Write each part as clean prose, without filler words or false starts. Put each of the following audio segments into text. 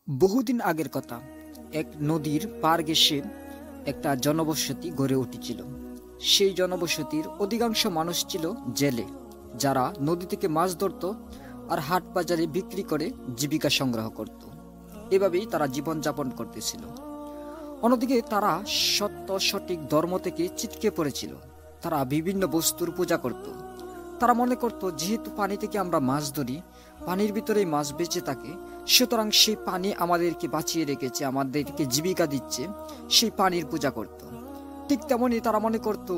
বহুদিন আগের কথা, এক নদীর পার ঘেঁষে একটা জনবসতি গড়ে উঠেছিল। সেই জনবসতির অধিকাংশ মানুষ ছিল জেলে, যারা নদী থেকে মাছ ধরত আর হাট বাজারে বিক্রি করে জীবিকা সংগ্রহ করত। এভাবেই তারা জীবনযাপন করতেছিল। অন্যদিকে তারা সত্য সঠিক ধর্ম থেকে ছিটকে পড়েছিল। তারা বিভিন্ন বস্তুর পূজা করত। তারা মনে করত, যেহেতু পানি থেকে আমরা মাছ ধরি, পানির ভিতরেই মাছ বেঁচে থাকে, সুতরাং সেই পানি আমাদেরকে বাঁচিয়ে রেখেছে, আমাদেরকে জীবিকা দিচ্ছে, সেই পানির পূজা করত। ঠিক তেমনি তারা মনে করত,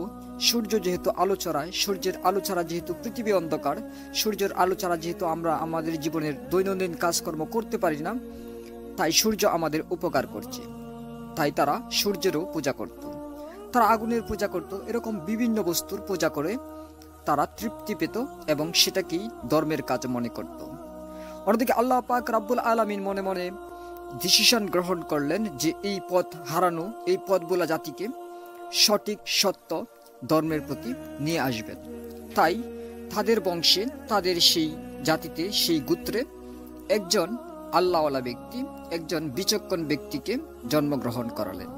সূর্য যেহেতু আলো ছড়ায়, সূর্যের আলো ছাড়া যেহেতু পৃথিবী অন্ধকার, সূর্যের আলো ছাড়া যেহেতু আমরা আমাদের জীবনের দৈনন্দিন কাজকর্ম করতে পারি না, তাই সূর্য আমাদের উপকার করছে। তাই তারা সূর্যেরও পূজা করত। তারা আগুনের পূজা করত। এরকম বিভিন্ন বস্তুর পূজা করে তারা তৃপ্তি পেত এবং সেটাকেই ধর্মের কাজ মনে করত। অন্যদিকে আল্লাহ পাক রাব্বুল আলামিন মনে মনে ডিসিশন গ্রহণ করলেন যে এই পথ হারানো, এই পথগুলা জাতিকে সঠিক সত্য ধর্মের প্রতি নিয়ে আসবেন। তাই তাদের বংশে, তাদের সেই জাতিতে, সেই গোত্রে একজন আল্লাহওয়ালা ব্যক্তি, একজন বিচক্ষণ ব্যক্তিকে জন্মগ্রহণ করালেন।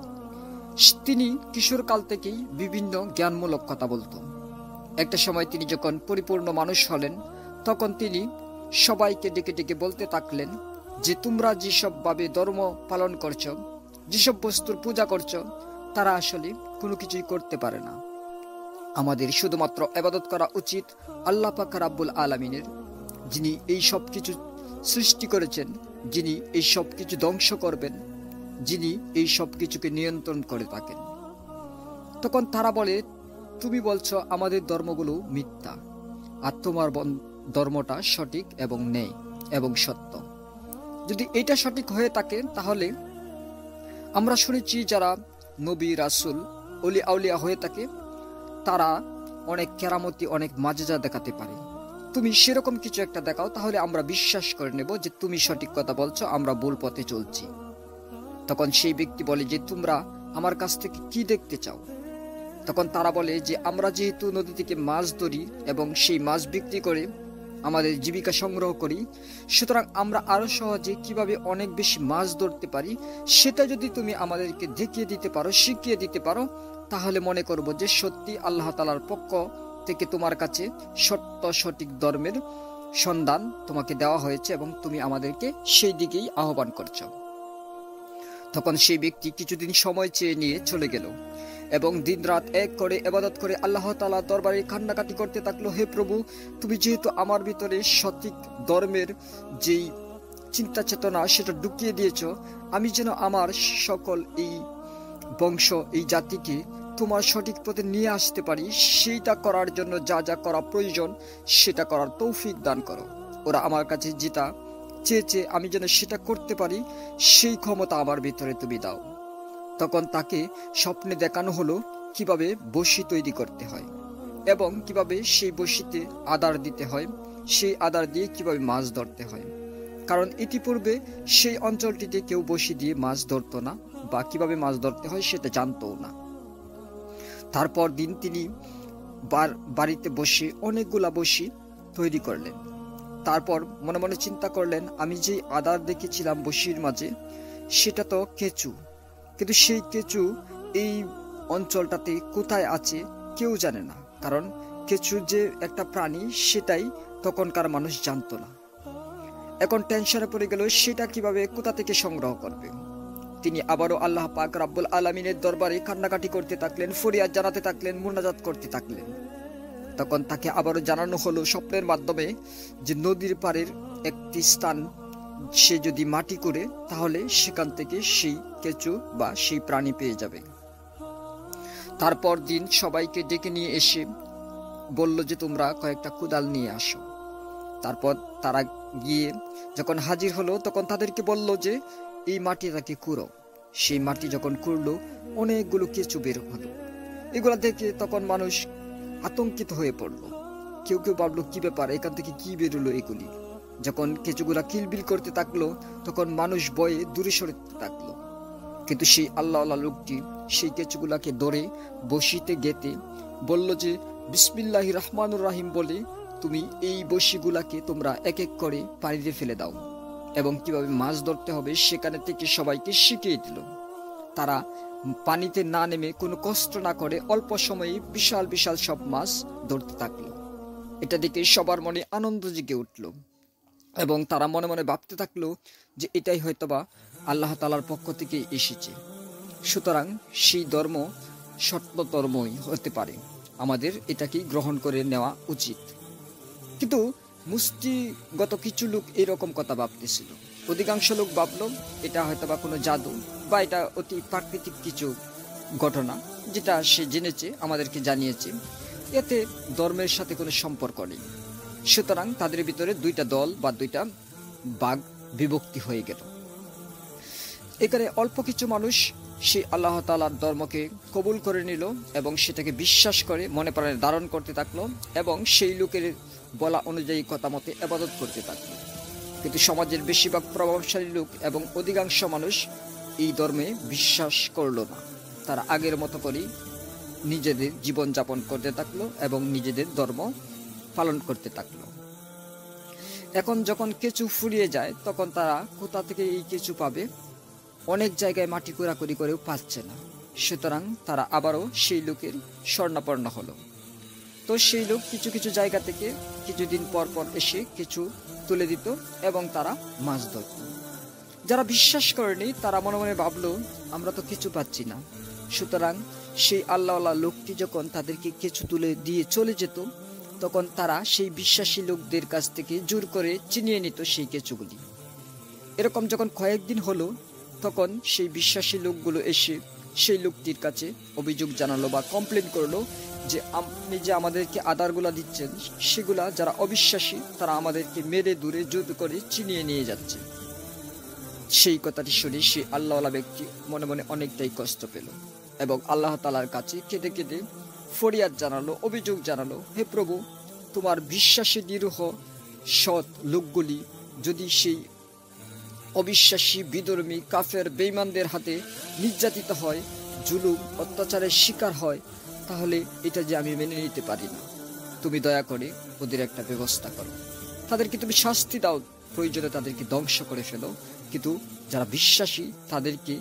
তিনি কিশোরকাল থেকেই বিভিন্ন জ্ঞানমূলক কথা বলতেন। একটা সময় তিনি যখন পরিপূর্ণ মানুষ হলেন, তখন তিনি সবাইকে ডেকে ডেকে বলতে থাকলেন যে তোমরা যেসব ভাবে ধর্ম পালন করছো, যেসব বস্তুর পূজা করছো, তারা আসলে কোনো কিছুই করতে পারে না। আমাদের শুধুমাত্র ইবাদত করা উচিত আল্লাহ পাক রাব্বুল আলামিনের, যিনি এই সব কিছু সৃষ্টি করেছেন, যিনি এই সব কিছু ধ্বংস করবেন, যিনি এই সব কিছুকে নিয়ন্ত্রণ করে থাকেন। তখন তারা বলে, তুমি বলছো আমাদের ধর্মগুলো মিথ্যা, আর তোমার ধর্মটা সঠিক এবং ন্যায় এবং সত্য। যদি এটা সঠিক হয়ে থাকে, তাহলে আমরা শুনেছি যারা নবী, রাসূল, ওলি আউলিয়া হয়ে থাকে, তারা অনেক কেরামতি, অনেক মাজেজা দেখাতে পারে। তুমি সেরকম কিছু একটা দেখাও, তাহলে আমরা বিশ্বাস করে নেব যে তুমি সঠিক কথা বলছো, আমরা ভুল পথে চলছি। তখন সেই ব্যক্তি বলে যে তোমরা আমার কাছ থেকে কি দেখতে চাও? তখন তারা বলে যে আমরা যেহেতু নদী থেকে মাছ ধরি এবং সেই মাছ বিক্রি করে আমাদের জীবিকা সংগ্রহ করি, সুতরাং আমরা আরো সহজে কিভাবে অনেক বেশি মাছ ধরতে পারি সেটা যদি তুমি আমাদেরকে দেখিয়ে দিতে পারো, শিখিয়ে দিতে পারো, তাহলে মনে করব যে সত্যি আল্লাহ তাআলার পক্ষ থেকে তোমার কাছে সত্য সঠিক ধর্মের সন্ধান তোমাকে দেওয়া হয়েছে এবং তুমি আমাদেরকে সেই দিকেই আহ্বান করছো। তখন সেই ব্যক্তি কিছুদিন সময় চেয়ে নিয়ে চলে গেল এবং দিনরাত এক করে ইবাদত করে আল্লাহ তাআলার দরবারে কান্নাকাটি করতে থাকলো, হে প্রভু, তুমি যেহেতু আমার ভিতরে সঠিক ধর্মের যেই চিন্তা চেতনা সেটা ঢুকিয়ে দিয়েছো, আমি যেন আমার সকল এই বংশ, এই জাতিকে তোমার সঠিক পথে নিয়ে আসতে পারি, সেইটা করার জন্য যা যা করা প্রয়োজন সেটা করার তৌফিক দান করো। ওরা আমার কাছে যেটা চেয়েছে আমি যেন সেটা করতে পারি, সেই ক্ষমতা আমার ভিতরে তুমি দাও। তখন তাকে স্বপ্নে দেখানো হলো কিভাবে বড়শি তৈরি করতে হয় এবং কিভাবে সেই বড়শিতে আদার দিতে হয়, সেই আদার দিয়ে কিভাবে মাছ ধরতে হয়। কারণ ইতিপূর্বে সেই অঞ্চলটিতে কেউ বড়শি দিয়ে মাছ ধরতো না বা কিভাবে মাছ ধরতে হয় সেটা জানতো না। তারপর দিন তিনি বাড়িতে বসে অনেকগুলা বড়শি তৈরি করলেন। তারপর মনে মনে চিন্তা করলেন, আমি যে আদার দেখেছিলাম বড়শির মাঝে, সেটা তো কেঁচু, কিন্তু সেই কেঁচু এই অঞ্চলটাতে কোথায় আছে কেউ জানে না, কারণ কেঁচু যে একটা প্রাণী সেটাই তখনকার মানুষ জানতো না। এখন টেনশনে পড়ে গেল সেটা কিভাবে কোথা থেকে সংগ্রহ করবে। তিনি আবারও আল্লাহ পাক রাব্বুল আলামিনের দরবারে কান্নাকাটি করতে থাকলেন, ফরিয়াদ জানাতে থাকলেন, মুনাজাত করতে থাকলেন। তখন তাকে আবারও জানানো হলো স্বপ্নের মাধ্যমে যে নদীর পাড়ের একটি স্থান সে যদি মাটি করে, তাহলে সেখান থেকে সেই কেঁচু বা সেই প্রাণী পেয়ে যাবে। তারপর দিন সবাইকে ডেকে নিয়ে এসে বলল যে তোমরা কয়েকটা কোদাল নিয়ে আসো। তারপর তারা গিয়ে যখন হাজির হলো, তখন তাদেরকে বলল যে এই মাটিটাকে কুড়ো। সেই মাটি যখন কুড়লো, অনেকগুলো কেঁচু বের হলো। এগুলা দেখে তখন মানুষ আতঙ্কিত হয়ে পড়লো। কেউ কেউ ভাবলো কি ব্যাপার, এখান থেকে কি বেরোলো এগুলি। যখন কেঁচুগুলা কিলবিল করতে থাকলো, তখন মানুষ ভয়ে দূরে সরতে থাকলো। কিন্তু সেই আল্লাহওয়ালা লোকটি সেই কেঁচুগুলাকে ধরে বড়শিতে গেঁথে বলল যে বিসমিল্লাহির রহমানুর রাহিম বলে তুমি এই বড়শিগুলাকে তোমরা এক এক করে পানিতে ফেলে দাও। এবং কিভাবে মাছ ধরতে হবে সেখানে থেকে সবাইকে শিখিয়ে দিল। তারা পানিতে না নেমে কোনো কষ্ট না করে অল্প সময়ে বিশাল বিশাল সব মাছ ধরতে থাকলো। এটা দেখে সবার মনে আনন্দ জেগে উঠল এবং তারা মনে মনে ভাবতে থাকলো যে এটাই হয়তোবা আল্লাহ তাআলার পক্ষ থেকে এসেছে, সুতরাং সেই ধর্ম সত্য ধর্মই হতে পারে, আমাদের এটাকেই গ্রহণ করে নেওয়া উচিত। কিন্তু মুষ্টিগত কিছু লোক এরকম কথা ভাবতেছিল। অধিকাংশ লোক ভাবলো এটা হয়তোবা কোনো জাদু বা এটা অতি প্রাকৃতিক কিছু ঘটনা, যেটা সে জেনেছে, আমাদেরকে জানিয়েছে, এতে ধর্মের সাথে কোনো সম্পর্ক নেই। সুতরাং তাদের ভিতরে দুইটা দল বা দুইটা ভাগ বিভক্তি হয়ে গেল। এখানে অল্প কিছু মানুষ সে আল্লাহ তাআলার ধর্মকে কবুল করে নিল এবং সেটাকে বিশ্বাস করে মনে প্রাণে ধারণ করতে থাকলো এবং সেই লোকের বলা অনুযায়ী কথা মতে ইবাদত করতে থাকলো। কিন্তু সমাজের বেশিরভাগ প্রভাবশালী লোক এবং অধিকাংশ মানুষ এই ধর্মে বিশ্বাস করলো না। তারা আগের মতো করেই নিজেদের জীবন যাপন করতে থাকলো এবং নিজেদের ধর্ম পালন করতে থাকলো। এখন যখন কেঁচু ফুরিয়ে যায় তখন তারা কোথা থেকে এই কেঁচু পাবে? অনেক জায়গায় মাটি কোড়াকুড়ি করেও পাচ্ছে না। সুতরাং তারা আবারও সেই লোকের শরণাপন্ন হলো। তো সেই লোক কিছু কিছু জায়গা থেকে কিছুদিন পর পর এসে কিছু তুলে দিত এবং তারা মাছ ধরত। যারা বিশ্বাস করেনি তারা মনে মনে ভাবলো আমরা তো কিছু পাচ্ছি না। সুতরাং সেই আল্লাহওয়ালা লোকটি যখন তাদেরকে কিছু তুলে দিয়ে চলে যেত তখন তারা সেই বিশ্বাসী লোকদের কাছ থেকে জোর করে চিনিয়ে নিত সেই কেঁচুগুলি। এরকম যখন কয়েকদিন হলো তখন সেই বিশ্বাসী লোকগুলো এসে সেই লোকটির কাছে অভিযোগ জানালো বা কমপ্লেন করলো যে আপনি যে আমাদেরকে আদারগুলা দিচ্ছেন সেগুলা যারা অবিশ্বাসী তারা আমাদেরকে মেরে দূরে জোর করে চিনিয়ে নিয়ে যাচ্ছে। সেই কথাটি শুনে সেই আল্লাহওয়ালা ব্যক্তি মনে মনে অনেকটাই কষ্ট পেল এবং আল্লাহ তাআলার কাছে কেঁদে কেঁদে ফরিয়াদ জানালো, অভিযোগ জানালো, হে প্রভু, তোমার বিশ্বাসী নিরীহ সৎ লোকগুলি যদি সেই অবিশ্বাসী বিধর্মী কাফের বেঈমানদের হাতে নির্যাতিত হয়, জুলুম অত্যাচারের শিকার হয়, তাহলে এটা যে আমি মেনে নিতে পারি না। তুমি দয়া করে ওদের একটা ব্যবস্থা করো, তাদেরকে তুমি শাস্তি দাও, প্রয়োজনে তাদেরকে ধ্বংস করে ফেলো, কিন্তু যারা বিশ্বাসী তাদেরকে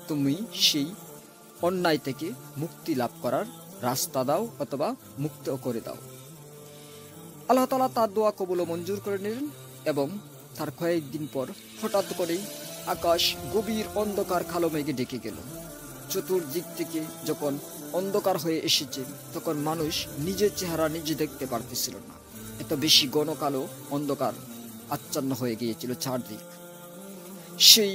তুমি সেই অন্যায় থেকে মুক্তি লাভ করার রাস্তা দাও অথবা মুক্ত করে দাও। আল্লাহ তাআলা তার দোয়া কবুল ও মঞ্জুর করে নিলেন এবং তার কয়েকদিন পর হঠাৎ করেই আকাশ গভীর অন্ধকার কালো মেঘে ঢেকে গেল। চতুর্দিক থেকে যখন অন্ধকার হয়ে এসেছে তখন মানুষ নিজের চেহারা নিজে দেখতে পারতেছিল না, এত বেশি ঘন কালো অন্ধকার আচ্ছন্ন হয়ে গিয়েছিল চারদিক। সেই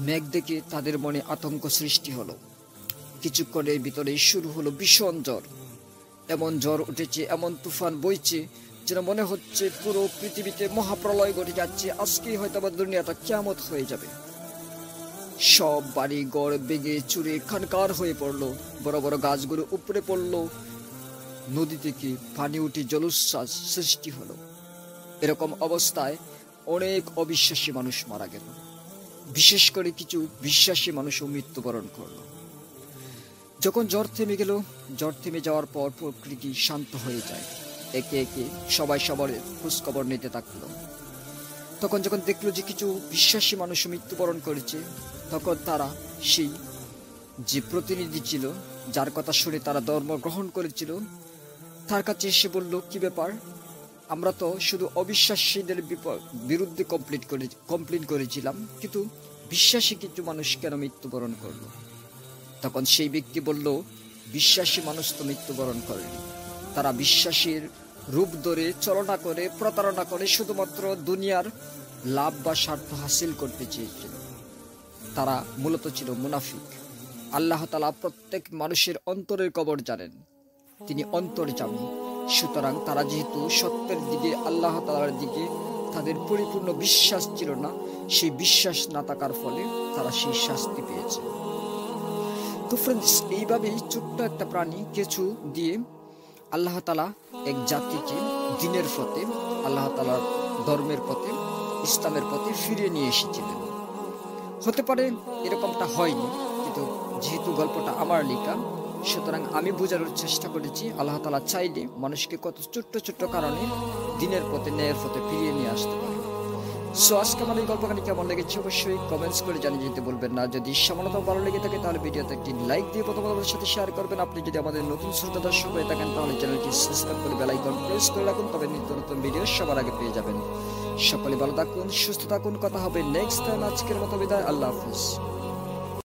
মেঘ দেখে তাদের মনে আতঙ্ক সৃষ্টি হলো। কিছুক্ষণের ভিতরেই শুরু হলো ভীষণ ঝড়। এমন ঝড় উঠেছে, এমন তুফান বইছে যেন মনে হচ্ছে পুরো পৃথিবীতে মহাপ্রলয় ঘটে যাচ্ছে, আজকেই হয়তো আবার দুনিয়াটা কিয়ামত হয়ে যাবে। সব বাড়ি ঘর বেগে চুরে খানকার হয়ে পড়লো, বড় বড় গাছগুলো উপরে পড়লো, নদী থেকে পানি উঠে জলোচ্ছ্বাস সৃষ্টি হলো। এরকম অবস্থায় অনেক অবিশ্বাসী মানুষ মারা গেল, বিশেষ করে কিছু বিশ্বাসী মানুষও মৃত্যুবরণ করলো। যখন ঝড় থেমে গেল, ঝড় থেমে যাওয়ার পর প্রকৃতি শান্ত হয়ে যায়, একে একে সবাই সবার খোঁজখবর নিতে থাকলো। তখন যখন দেখলো যে কিছু বিশ্বাসী মানুষ মৃত্যুবরণ করেছে তখন তারা সেই যে প্রতিনিধি ছিল যার কথা শুনে তারা ধর্ম গ্রহণ করেছিল তার কাছে এসে বলল, কি ব্যাপার, আমরা তো শুধু অবিশ্বাসীদের বিরুদ্ধে কমপ্লেন করেছিলাম, কিন্তু বিশ্বাসী কিছু মানুষ কেন মৃত্যুবরণ করলো? তখন সেই ব্যক্তি বলল, বিশ্বাসী মানুষ তো মৃত্যুবরণ করেনি, তারা বিশ্বাসীর রূপ ধরে চলনা করে প্রতারণা করে শুধুমাত্র দুনিয়ার লাভ বা স্বার্থ হাসিল করতে চেয়েছিল। তারা মূলত ছিল মুনাফিক। আল্লাহ তাআলা প্রত্যেক মানুষের অন্তরের খবর জানেন, তিনি অন্তর্যামী। সুতরাং তারা যেহেতু সত্যের দিকে আল্লাহ তাআলার দিকে তাদের পরিপূর্ণ বিশ্বাস ছিল না, সেই বিশ্বাস না থাকার ফলে তারা সেই শাস্তি পেয়েছে। তো ফ্রেন্ডস, এইভাবেই ছোট্ট একটা প্রাণী কেঁচু দিয়ে আল্লাহ তাআলা এক জাতিকে দিনের পথে, আল্লাহ তাআলার ধর্মের পথে, ইসলামের পথে ফিরিয়ে নিয়ে এসেছিলেন। হতে পারে এরকমটা হয়নি, কিন্তু যেহেতু গল্পটা আমার লেখা সুতরাং আমি বোঝানোর চেষ্টা করেছি আল্লাহ তাআলা চাইলে মানুষকে কত ছোট্ট ছোট্ট কারণে দিনের পথে, ন্যায়ের পথে ফিরিয়ে নিয়ে আসতে পারে। সো আজকে আমার এই গল্পখানি কেমন লেগেছে অবশ্যই কমেন্টস করে জানিয়ে যেতে বলবেন না। যদি সামান্যতম ভালো লেগে থাকে তাহলে ভিডিওতে একটি লাইক দিয়ে প্রথমবার সাথে শেয়ার করবেন। আপনি যদি আমাদের নতুন শ্রোতা দর্শক হয়ে থাকেন তাহলে চ্যানেলটি সাবস্ক্রাইব করে বেল আইকন প্রেস করে রাখুন, তবে নিত্য নতুন ভিডিও সবার আগে পেয়ে যাবেন। সকলে ভালো থাকুন, সুস্থ থাকুন, কথা হবে নেক্সট টাইম। আজকের মতো বিদায়, আল্লাহ হাফেজ।